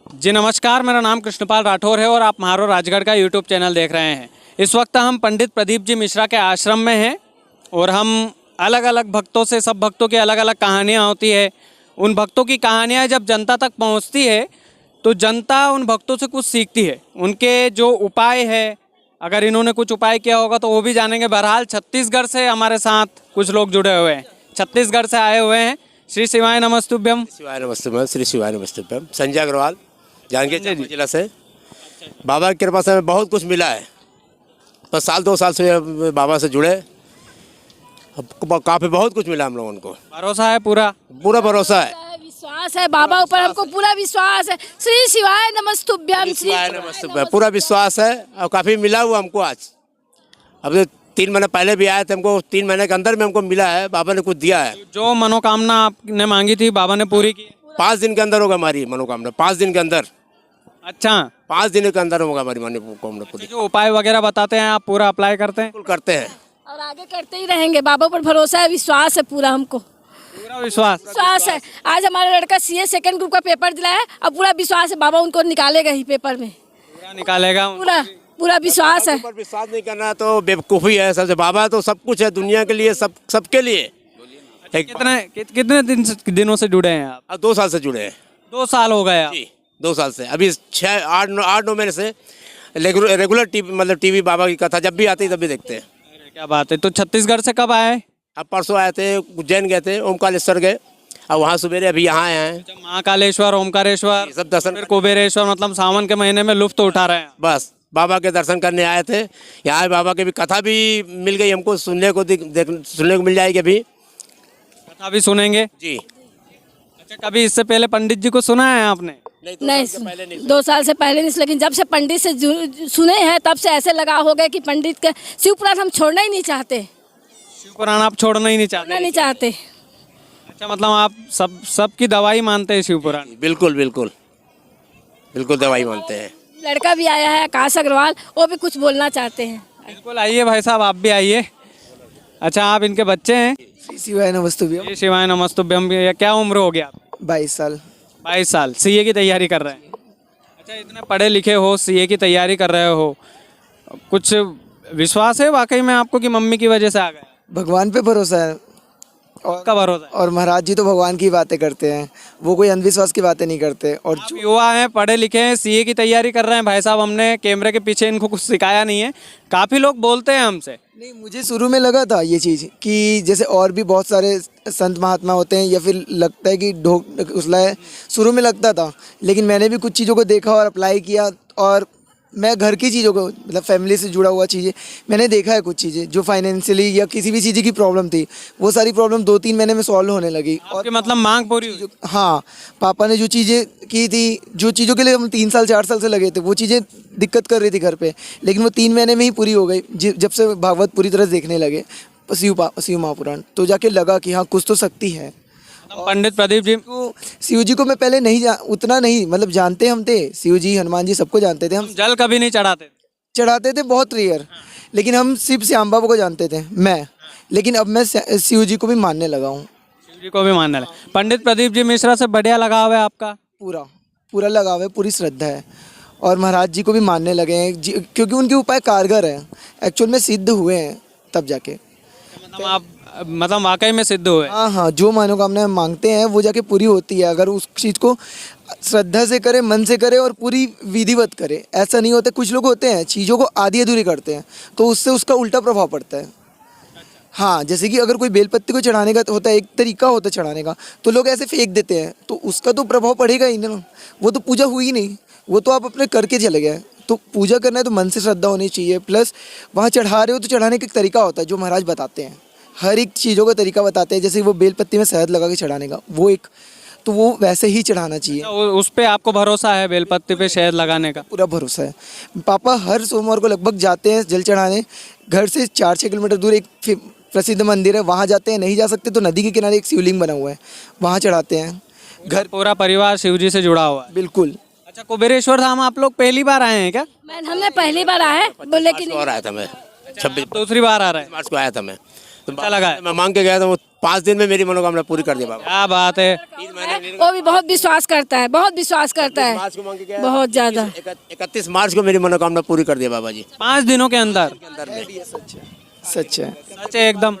जी नमस्कार, मेरा नाम कृष्णपाल राठौर है और आप म्हारो राजगढ़ का यूट्यूब चैनल देख रहे हैं। इस वक्त हम पंडित प्रदीप जी मिश्रा के आश्रम में हैं और हम अलग अलग भक्तों से, सब भक्तों की अलग अलग कहानियाँ होती है। उन भक्तों की कहानियाँ जब जनता तक पहुँचती है तो जनता उन भक्तों से कुछ सीखती है। उनके जो उपाय है, अगर इन्होंने कुछ उपाय किया होगा तो वो भी जानेंगे। बहरहाल छत्तीसगढ़ से हमारे साथ कुछ लोग जुड़े हुए हैं, छत्तीसगढ़ से आए हुए हैं। श्री शिवाय नमस्तुभ्यम। शिवाय नमस्तुभ्यम, श्री शिवाय नमस्तुभ्यम। संजय अग्रवाल, जांजगीर चांपा जिला से। बाबा की कृपा से हमें बहुत कुछ मिला है। बस साल 2 साल से बाबा से जुड़े, काफ़ी बहुत कुछ मिला हम लोगों को। भरोसा है, पूरा भरोसा है, विश्वास है बाबा ऊपर, हमको पूरा विश्वास है। श्री शिवाय नमस्तुभ्यम, शिवाय नमस्तुभ्यम, पूरा विश्वास है और काफ़ी मिला हुआ हमको। आज अब तो 3 महीने पहले भी आए थे, हमको 3 महीने के अंदर में हमको मिला है। बाबा ने कुछ दिया है। जो मनोकामना आपने मांगी थी बाबा ने पूरी की। 5 दिन के अंदर होगा हमारी मनोकामना, 5 दिन के अंदर। अच्छा, 5 दिन के अंदर होगा हमारी मनोकामना पूरी। जो उपाय वगैरह बताते हैं आप पूरा अप्लाई करते हैं? बिल्कुल करते हैं और आगे करते ही रहेंगे। बाबा पर भरोसा है, विश्वास है पूरा, हमको पूरा विश्वास है। आज हमारा लड़का सीए सेकंड ग्रुप का पेपर दिला है, अब पूरा विश्वास है बाबा उनको निकालेगा ही पेपर में, पूरा निकालेगा। पूरा विश्वास है। पर विश्वास नहीं करना तो बेवकूफ़ी है सबसे। बाबा तो सब कुछ है दुनिया के लिए, सबके लिए। कितने दिनों से जुड़े हैं आप? 2 साल से जुड़े हैं। 2 साल हो गए आप? जी 2 साल से। अभी 8-9 महीने से रेगुलर टीवी, मतलब टीवी बाबा की कथा जब भी आती है तब भी देखते हैं। क्या बात है। तो छत्तीसगढ़ से कब आए? अब परसों आए थे, उज्जैन गए थे, ओमकारेश्वर गए, और वहाँ सवेरे अभी यहाँ आए हैं। महाकालेश्वर, ओमकारेश्वर, सब दर्शन, फिर कुबेरेश्वर, मतलब सावन के महीने में लुत्फ उठा रहे हैं। बस बाबा के दर्शन करने आए थे। यहाँ बाबा की भी कथा भी मिल गई हमको, सुनने को मिल जाएगी। अभी कथा भी सुनेंगे जी। अच्छा, कभी इससे पहले पंडित जी को सुना है आपने? नहीं, 2 साल से पहले नहीं, लेकिन जब से पंडित से सुने हैं तब से ऐसे लगा हो गया कि पंडित का शिव पुराण हम छोड़ना ही नहीं चाहते। शिव पुराण आप छोड़ना ही नहीं चाहते? अच्छा, मतलब आप सबकी दवाई मानते हैं शिव पुराण? बिल्कुल बिल्कुल बिल्कुल दवाई मानते हैं। लड़का भी आया है आकाश अग्रवाल, वो भी कुछ बोलना चाहते हैं। बिल्कुल, आइए भाई साहब, आप भी आइए। अच्छा, आप इनके बच्चे हैं? श्री शिवाय नमस्तुभ्यम। श्री शिवाय नमस्तुभ्यम। क्या उम्र हो गया? 22 साल। 22 साल। सीए की तैयारी कर रहे हैं? अच्छा, इतने पढ़े लिखे हो, सीए की तैयारी कर रहे हो, कुछ विश्वास है वाकई में आपको कि मम्मी की वजह से आ गए? भगवान पे भरोसा है। और का भरोसा? और महाराज जी तो भगवान की बातें करते हैं, वो कोई अंधविश्वास की बातें नहीं करते। और आप युवा हैं, पढ़े लिखे हैं, सीए की तैयारी कर रहे हैं भाई साहब। हमने कैमरे के पीछे इनको कुछ सिखाया नहीं है। काफ़ी लोग बोलते हैं हमसे। नहीं, मुझे शुरू में लगा था ये चीज़ कि जैसे और भी बहुत सारे संत महात्मा होते हैं, या फिर लगता है कि ढोक उसला है, शुरू में लगता था। लेकिन मैंने भी कुछ चीज़ों को देखा और अप्लाई किया, और मैं घर की चीज़ों को, मतलब फैमिली से जुड़ा हुआ चीज़ें मैंने देखा है। कुछ चीज़ें जो फाइनेंशियली या किसी भी चीज़ की प्रॉब्लम थी, वो सारी प्रॉब्लम 2-3 महीने में सॉल्व होने लगी। और मतलब मांग पूरी हुई? हाँ, पापा ने जो चीज़ें की थी, जो चीज़ों के लिए हम 3 साल 4 साल से लगे थे, वो चीज़ें दिक्कत कर रही थी घर पे, लेकिन वो 3 महीने में ही पूरी हो गई जब से भागवत पूरी तरह देखने लगे, शिव महापुराण। तो जाके लगा कि हाँ, कुछ तो शक्ति है। पंडित प्रदीप जी तो शिव जी को मैं पहले उतना नहीं, मतलब जानते हम थे, शिव जी हनुमान जी सबको जानते थे हम। जल कभी नहीं चढ़ाते? चढ़ाते थे बहुत रेयर, लेकिन हम सिर्फ श्याम बाबू को जानते थे मैं। लेकिन अब मैं शिव जी को भी मानने लगा हूँ। शिव जी को भी मानने लगा। पंडित प्रदीप जी मिश्रा से बढ़िया लगाव है आपका? पूरा लगाव है, पूरी श्रद्धा है। और महाराज जी को भी मानने लगे हैं क्योंकि उनके उपाय कारगर हैं, एक्चुअल में सिद्ध हुए हैं तब जाके। मतलब वाकई में सिद्ध हुए? हाँ, जो मनोकामना मांगते हैं वो जाके पूरी होती है, अगर उस चीज़ को श्रद्धा से करे, मन से करे और पूरी विधिवत करे। ऐसा नहीं होता, कुछ लोग होते हैं चीज़ों को आधी अधूरी करते हैं, तो उससे उसका उल्टा प्रभाव पड़ता है। हाँ, जैसे कि अगर कोई बेलपत्ती को चढ़ाने का होता है, एक तरीका होता है चढ़ाने का, तो लोग ऐसे फेंक देते हैं, तो उसका तो प्रभाव पड़ेगा ही ना। वो तो पूजा हुई नहीं, वो तो आप अपने करके चले गए। तो पूजा करना है तो मन से श्रद्धा होनी चाहिए, प्लस वहाँ चढ़ा रहे हो तो चढ़ाने का एक तरीका होता है जो महाराज बताते हैं, हर एक चीज़ों का तरीका बताते हैं। जैसे वो बेलपत्ती में शहद लगा के चढ़ाने का, वो एक, तो वो वैसे ही चढ़ाना चाहिए। उस पे आपको भरोसा है, बेलपत्ती पे शहद लगाने का? पूरा भरोसा है। पापा हर सोमवार को लगभग जाते हैं जल चढ़ाने। घर से 4-6 किलोमीटर दूर एक प्रसिद्ध मंदिर है, वहाँ जाते हैं। नहीं जा सकते तो नदी के किनारे एक शिवलिंग बना हुआ है, वहाँ चढ़ाते हैं। घर पूरा परिवार शिव जी से जुड़ा हुआ है? बिल्कुल। अच्छा, कुबेरेश्वर धाम आप लोग पहली बार आए हैं क्या? हमने पहली बार आया है, लेकिन और आया था मैं 26 दूसरी बार आ रहे हैं? मार्च को आया था मैं। अच्छा लगा है। मैं मांग के गया था, वो 5 दिन में मेरी मनोकामना पूरी कर दिया बाबा। क्या बात है। 3 महीने वो भी बहुत विश्वास करता है, बहुत विश्वास करता है, मार्च को मांग के गया, बहुत ज्यादा। 31 मार्च को मेरी मनोकामना पूरी कर दिया बाबा जी। 5 दिनों के अंदर। सच है। सच है एकदम।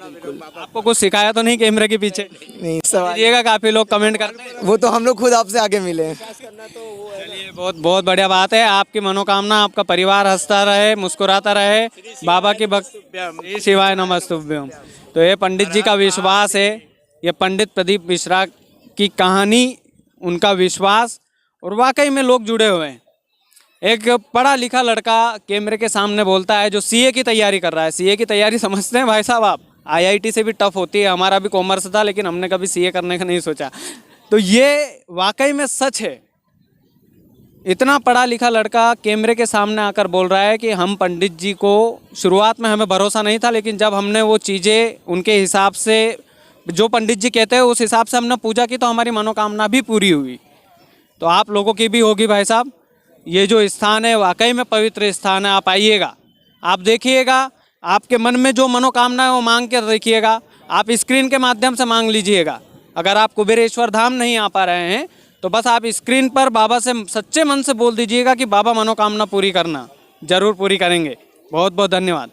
आपको कुछ सिखाया तो नहीं कैमरे के पीछे? नहीं सवाल, दीजिएगा, काफी लोग कमेंट करते हैं। वो तो हम लोग खुद आपसे आगे मिले हैं। चलिए, बहुत बहुत बढ़िया बात है। आपकी मनोकामना, आपका परिवार हंसता रहे, मुस्कुराता रहे, बाबा की भक्ति। शिवाय नमस्तुभ्यम। तो ये पंडित जी का विश्वास है, ये पंडित प्रदीप मिश्रा की कहानी, उनका विश्वास, और वाकई में लोग जुड़े हुए हैं। एक पढ़ा लिखा लड़का कैमरे के सामने बोलता है, जो सीए की तैयारी कर रहा है। सीए की तैयारी समझते हैं भाई साहब आप, आईआईटी से भी टफ होती है। हमारा भी कॉमर्स था, लेकिन हमने कभी सीए करने का नहीं सोचा। तो ये वाकई में सच है। इतना पढ़ा लिखा लड़का कैमरे के सामने आकर बोल रहा है कि हम पंडित जी को, शुरुआत में हमें भरोसा नहीं था, लेकिन जब हमने वो चीज़ें उनके हिसाब से, जो पंडित जी कहते हैं उस हिसाब से हमने पूजा की, तो हमारी मनोकामना भी पूरी हुई। तो आप लोगों की भी होगी भाई साहब। ये जो स्थान है वाकई में पवित्र स्थान है। आप आइएगा, आप देखिएगा, आपके मन में जो मनोकामना है वो मांग कर देखिएगा। आप स्क्रीन के माध्यम से मांग लीजिएगा। अगर आप कुबेरेश्वर धाम नहीं आ पा रहे हैं तो बस आप स्क्रीन पर बाबा से सच्चे मन से बोल दीजिएगा कि बाबा मनोकामना पूरी करना, जरूर पूरी करेंगे। बहुत बहुत धन्यवाद।